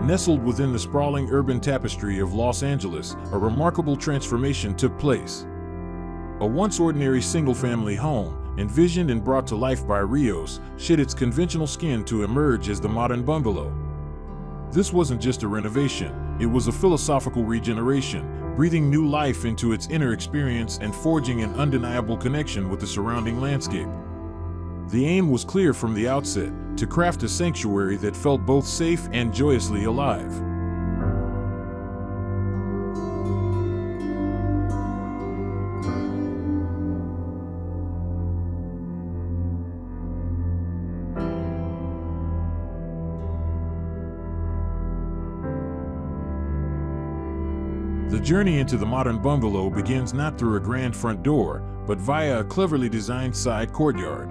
Nestled within the sprawling urban tapestry of Los Angeles, a remarkable transformation took place. A once ordinary single-family home, envisioned and brought to life by RIOS, shed its conventional skin to emerge as the modern bungalow. This wasn't just a renovation, it was a philosophical regeneration, breathing new life into its inner experience and forging an undeniable connection with the surrounding landscape. The aim was clear from the outset, to craft a sanctuary that felt both safe and joyously alive. The journey into the modern bungalow begins not through a grand front door, but via a cleverly designed side courtyard.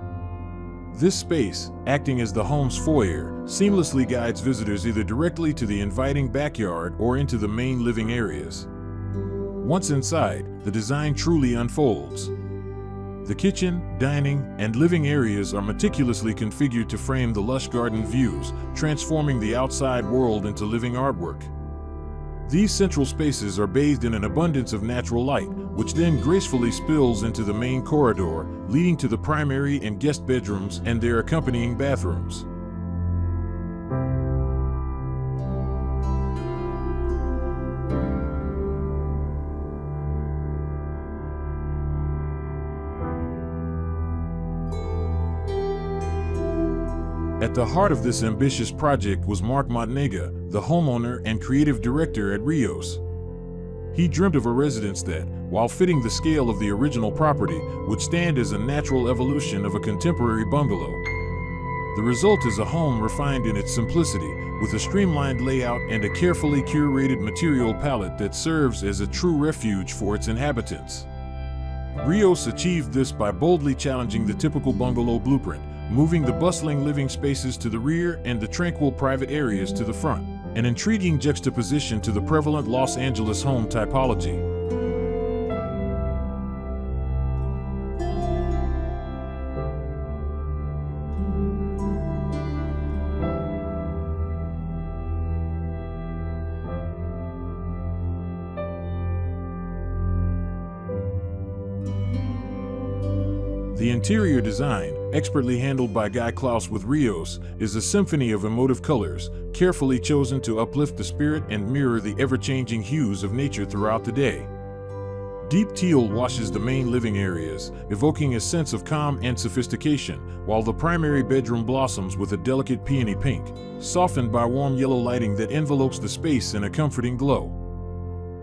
This space, acting as the home's foyer, seamlessly guides visitors either directly to the inviting backyard or into the main living areas. Once inside, the design truly unfolds. The kitchen, dining, and living areas are meticulously configured to frame the lush garden views, transforming the outside world into living artwork. These central spaces are bathed in an abundance of natural light, which then gracefully spills into the main corridor, leading to the primary and guest bedrooms and their accompanying bathrooms. At the heart of this ambitious project was Mark Motonaga, the homeowner and creative director at RIOS. He dreamt of a residence that, while fitting the scale of the original property, would stand as a natural evolution of a contemporary bungalow. The result is a home refined in its simplicity, with a streamlined layout and a carefully curated material palette that serves as a true refuge for its inhabitants. RIOS achieved this by boldly challenging the typical bungalow blueprint, moving the bustling living spaces to the rear and the tranquil private areas to the front, an intriguing juxtaposition to the prevalent Los Angeles home typology. The interior design, expertly handled by Guy Klaus with RIOS, is a symphony of emotive colors, carefully chosen to uplift the spirit and mirror the ever-changing hues of nature throughout the day. Deep teal washes the main living areas, evoking a sense of calm and sophistication, while the primary bedroom blossoms with a delicate peony pink, softened by warm yellow lighting that envelopes the space in a comforting glow.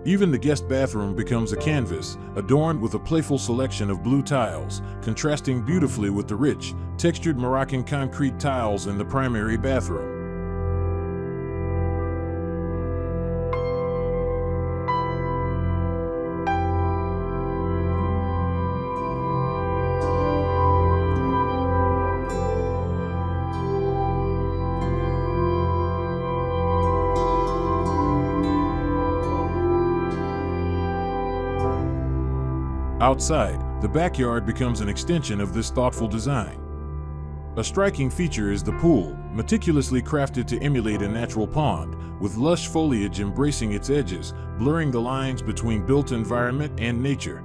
Even the guest bathroom becomes a canvas, adorned with a playful selection of blue tiles, contrasting beautifully with the rich, textured Moroccan concrete tiles in the primary bathroom. Outside, the backyard becomes an extension of this thoughtful design. A striking feature is the pool, meticulously crafted to emulate a natural pond, with lush foliage embracing its edges, blurring the lines between built environment and nature.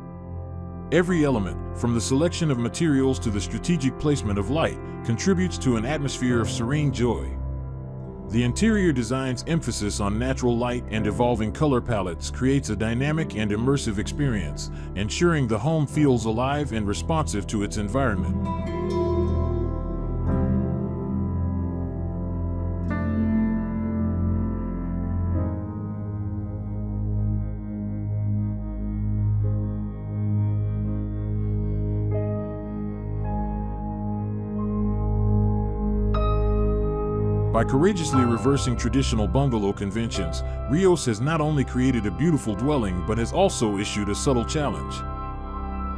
Every element, from the selection of materials to the strategic placement of light, contributes to an atmosphere of serene joy. The interior design's emphasis on natural light and evolving color palettes creates a dynamic and immersive experience, ensuring the home feels alive and responsive to its environment. By courageously reversing traditional bungalow conventions, RIOS has not only created a beautiful dwelling but has also issued a subtle challenge.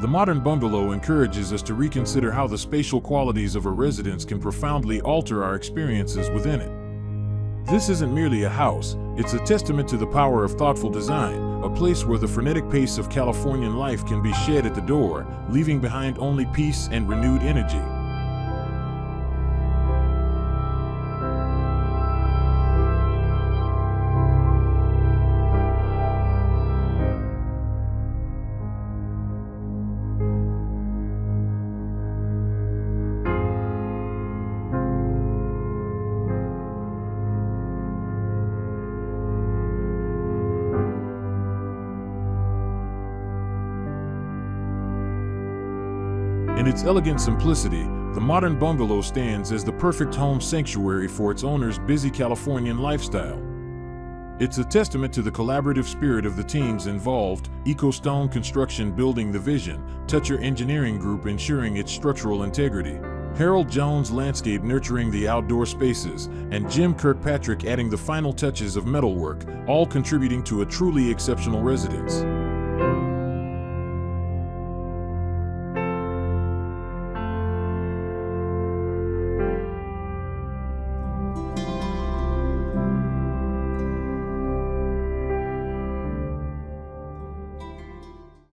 The modern bungalow encourages us to reconsider how the spatial qualities of a residence can profoundly alter our experiences within it. This isn't merely a house, it's a testament to the power of thoughtful design, a place where the frenetic pace of Californian life can be shed at the door, leaving behind only peace and renewed energy. In its elegant simplicity, the modern bungalow stands as the perfect home sanctuary for its owner's busy Californian lifestyle. It's a testament to the collaborative spirit of the teams involved, EcoStone Construction building the vision, Toucher Engineering Group ensuring its structural integrity, Harold Jones Landscape nurturing the outdoor spaces, and Jim Kirkpatrick adding the final touches of metalwork, all contributing to a truly exceptional residence.